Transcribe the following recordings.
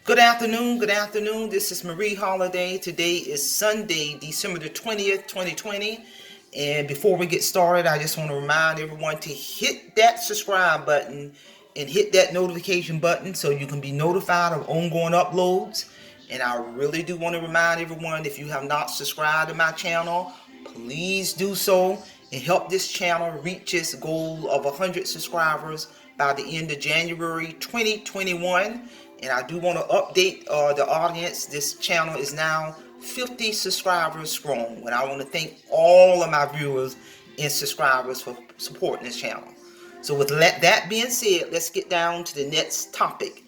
Good afternoon. Good afternoon. This is Marie Holiday. Today is Sunday, December the 20th, 2020. And before we get started, I just want to remind everyone to hit that subscribe button and hit that notification button so you can be notified of ongoing uploads. And I really do want to remind everyone, if you have not subscribed to my channel, please do so and help this channel reach its goal of 100 subscribers by the end of January 2021. And I do want to update the audience. This channel is now 50 subscribers strong. And I want to thank all of my viewers and subscribers for supporting this channel. So with that being said, let's get down to the next topic.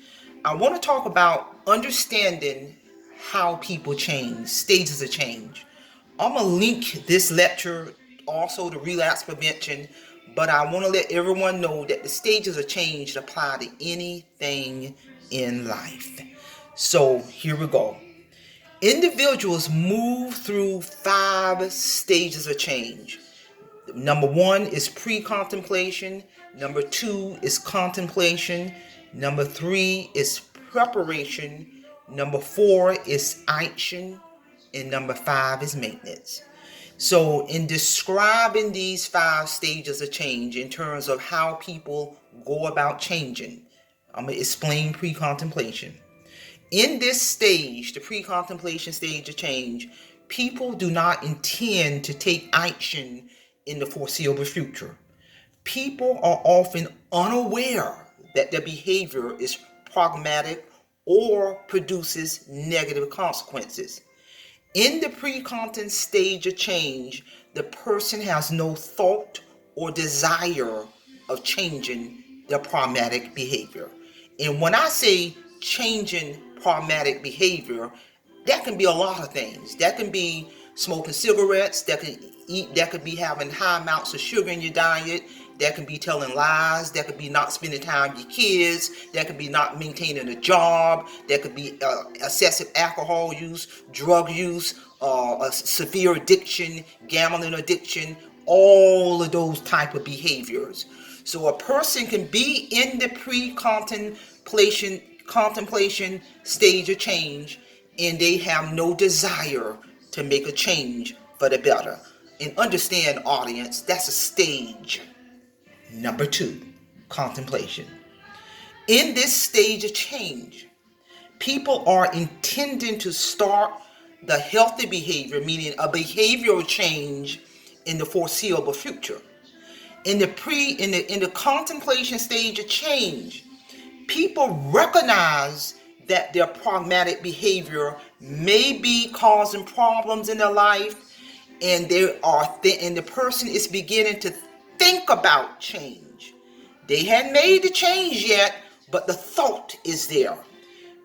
I want to talk about understanding how people change, stages of change. I'm going to link this lecture also to Relapse Prevention, but I want to let everyone know that the stages of change apply to anything in life. So here we go. Individuals move through 5 stages of change. Number 1 is pre-contemplation. Number 2 is contemplation. Number 3 is preparation. Number 4 is action. And number 5 is maintenance. So in describing these 5 stages of change in terms of how people go about changing, I'm going to explain pre-contemplation. In this stage, the pre-contemplation stage of change, people do not intend to take action in the foreseeable future. People are often unaware that their behavior is problematic or produces negative consequences. In the pre-contemplation stage of change, the person has no thought or desire of changing their problematic behavior. And when I say changing problematic behavior, that can be a lot of things. That can be smoking cigarettes, that could be having high amounts of sugar in your diet, that can be telling lies, that could be not spending time with your kids, that could be not maintaining a job, that could be excessive alcohol use, drug use, a severe addiction, gambling addiction, all of those type of behaviors. So a person can be in the contemplation stage of change, and they have no desire to make a change for the better. And understand, audience, that's a stage. Number 2, contemplation. In this stage of change, people are intending to start the healthy behavior, meaning a behavioral change in the foreseeable future. In the contemplation stage of change, people recognize that their problematic behavior may be causing problems in their life, and the person is beginning to think about change. They hadn't made the change yet, but the thought is there.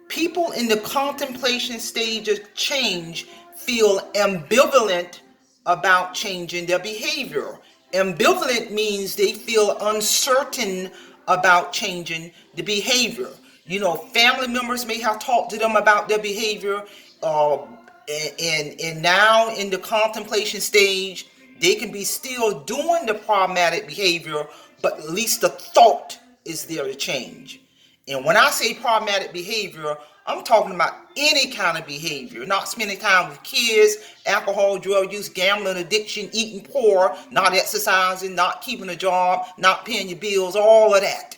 People in the contemplation stage of change feel ambivalent about changing their behavior. Ambivalent means they feel uncertain about changing the behavior. You know, family members may have talked to them about their behavior, and now in the contemplation stage, they can be still doing the problematic behavior, but at least the thought is there to change. And when I say problematic behavior, I'm talking about any kind of behavior. Not spending time with kids, alcohol, drug use, gambling, addiction, eating poor, not exercising, not keeping a job, not paying your bills, all of that.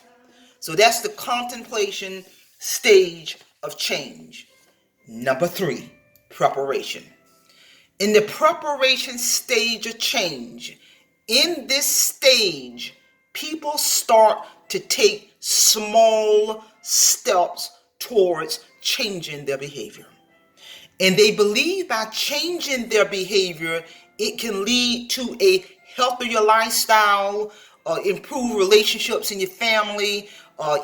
So that's the contemplation stage of change. Number 3, preparation. In the preparation stage of change, in this stage, people start to take small steps towards changing their behavior. And they believe by changing their behavior, it can lead to a healthier lifestyle, improve relationships in your family,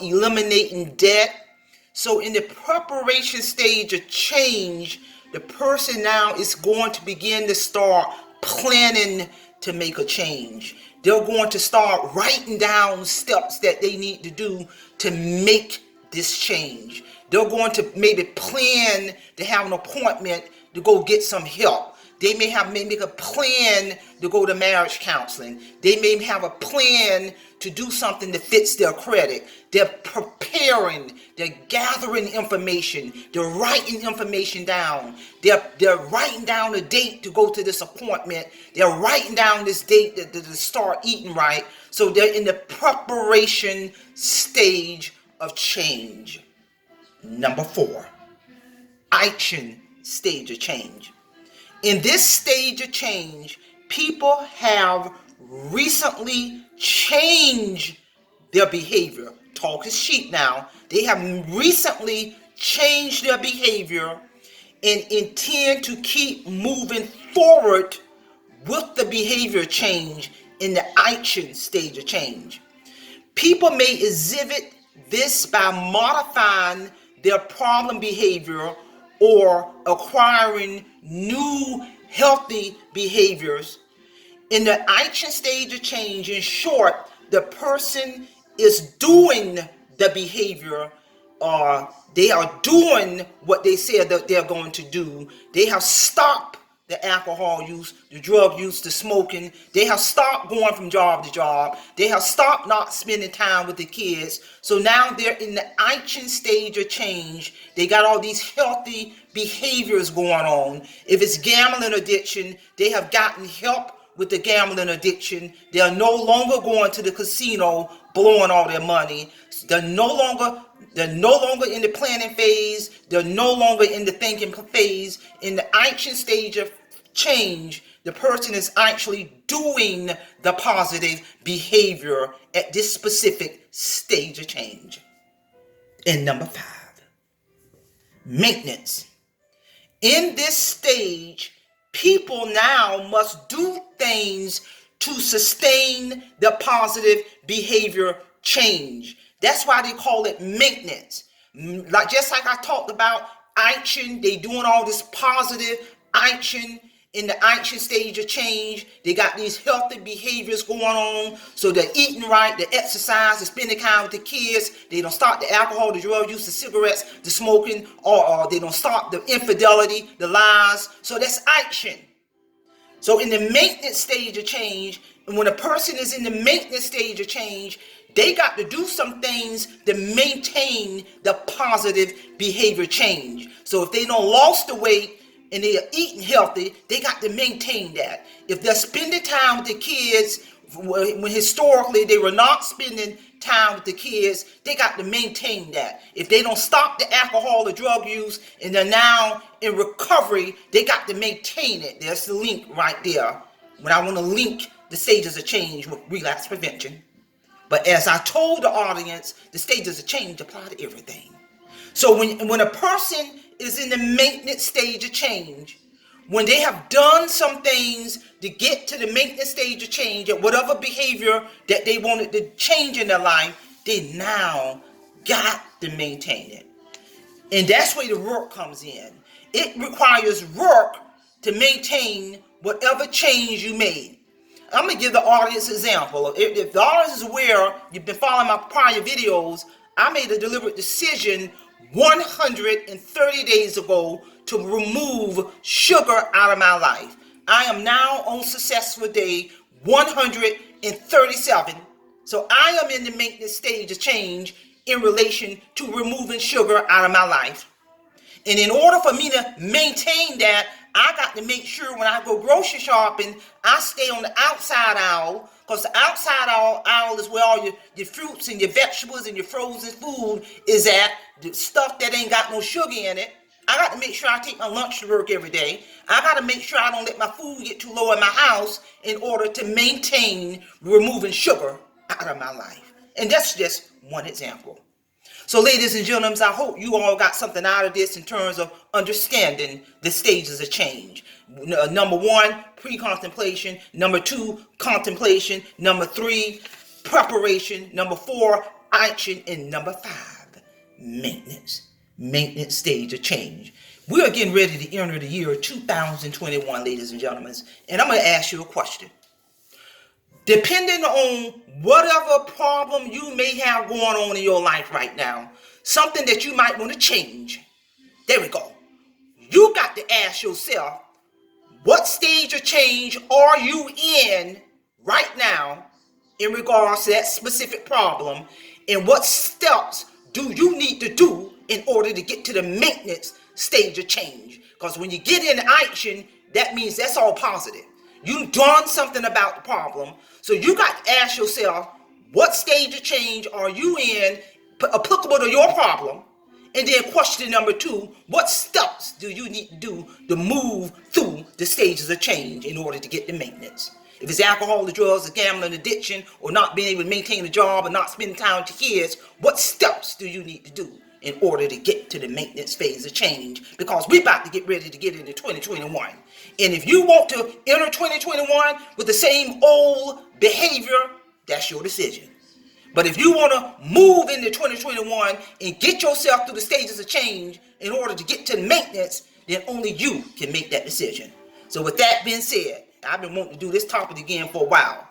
eliminating debt. So in the preparation stage of change, the person now is going to begin to start planning to make a change. They're going to start writing down steps that they need to do to make this change. They're going to maybe plan to have an appointment to go get some help. They may make a plan to go to marriage counseling. They may have a plan to do something that fits their credit. They're preparing, they're gathering information, they're writing information down. They're writing down a date to go to this appointment. They're writing down this date to start eating right. So they're in the preparation stage of change. Number 4, action stage of change. In this stage of change, people have recently changed their behavior. Talk is cheap now. They have recently changed their behavior and intend to keep moving forward with the behavior change in the action stage of change. People may exhibit this by modifying their problem behavior or acquiring new healthy behaviors. In the action stage of change, in short, the person is doing the behavior, or they are doing what they said that they're going to do. They have stopped the alcohol use, the drug use, the smoking. They have stopped going from job to job. They have stopped not spending time with the kids. So now they're in the action stage of change. They got all these healthy behaviors going on. If it's gambling addiction, they have gotten help with the gambling addiction. They are no longer going to the casino blowing all their money. They're no longer in the planning phase. They're no longer in the thinking phase. In the action stage of change, the person is actually doing the positive behavior at this specific stage of change. And number 5, maintenance. In this stage, people now must do things to sustain the positive behavior change. That's why they call it maintenance. Just like I talked about action, they doing all this positive action in the action stage of change. They got these healthy behaviors going on. So they're eating right, they're exercising, they're spending time with the kids. They don't start the alcohol, the drug use, the cigarettes, the smoking, or they don't start the infidelity, the lies. So that's action. So in the maintenance stage of change, and when a person is in the maintenance stage of change, they got to do some things to maintain the positive behavior change. So if they don't lost the weight and they are eating healthy, they got to maintain that. If they're spending time with the kids, when historically they were not spending time with the kids, they got to maintain that. If they don't stop the alcohol or drug use and they're now in recovery, they got to maintain it. There's the link right there. When I want to link the stages of change with relapse prevention. But as I told the audience, the stages of change apply to everything. So when a person is in the maintenance stage of change, when they have done some things to get to the maintenance stage of change at whatever behavior that they wanted to change in their life, they now got to maintain it. And that's where the work comes in. It requires work to maintain whatever change you made. I'm going to give the audience an example. If the audience is aware, you've been following my prior videos, I made a deliberate decision 130 days ago to remove sugar out of my life. I am now on successful day 137. So I am in the maintenance stage of change in relation to removing sugar out of my life. And in order for me to maintain that, I got to make sure when I go grocery shopping, I stay on the outside aisle, because the outside aisle is where all your fruits and your vegetables and your frozen food is at, the stuff that ain't got no sugar in it. I got to make sure I take my lunch to work every day. I got to make sure I don't let my food get too low in my house in order to maintain removing sugar out of my life. And that's just one example. So ladies and gentlemen, I hope you all got something out of this in terms of understanding the stages of change. Number 1, pre-contemplation. Number 2, contemplation. Number 3, preparation. Number 4, action. And number 5, maintenance. Maintenance stage of change. We are getting ready to enter the year 2021, ladies and gentlemen. And I'm going to ask you a question. Depending on whatever problem you may have going on in your life right now, something that you might want to change, there we go. You got to ask yourself, What stage of change are you in right now in regards to that specific problem, and what steps do you need to do in order to get to the maintenance stage of change? Because when you get into action, that means that's all positive. You've done something about the problem, so you got to ask yourself, what stage of change are you in applicable to your problem? And then question number 2, what steps do you need to do to move through the stages of change in order to get the maintenance? If it's alcohol, the drugs, the gambling, addiction, or not being able to maintain a job, or not spending time with your kids, what steps do you need to do in order to get to the maintenance phase of change? Because we're about to get ready to get into 2021. And if you want to enter 2021 with the same old behavior, that's your decision. But if you want to move into 2021 and get yourself through the stages of change in order to get to the maintenance, then only you can make that decision. So with that being said, I've been wanting to do this topic again for a while.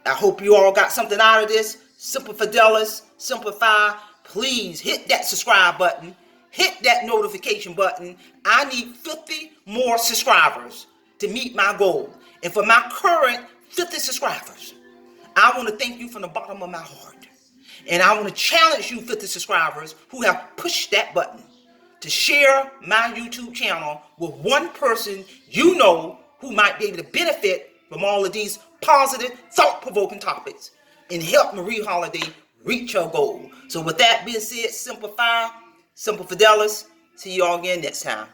I hope you all got something out of this. Simple Fidelis, Simplify. Please hit that subscribe button. Hit that notification button. I need 50 more subscribers to meet my goal. And for my current 50 subscribers, I want to thank you from the bottom of my heart. And I want to challenge you 50 subscribers who have pushed that button to share my YouTube channel with one person you know who might be able to benefit from all of these positive, thought-provoking topics and help Marie Holiday reach her goal. So with that being said, Simplify, Simple Fidelis. See you all again next time.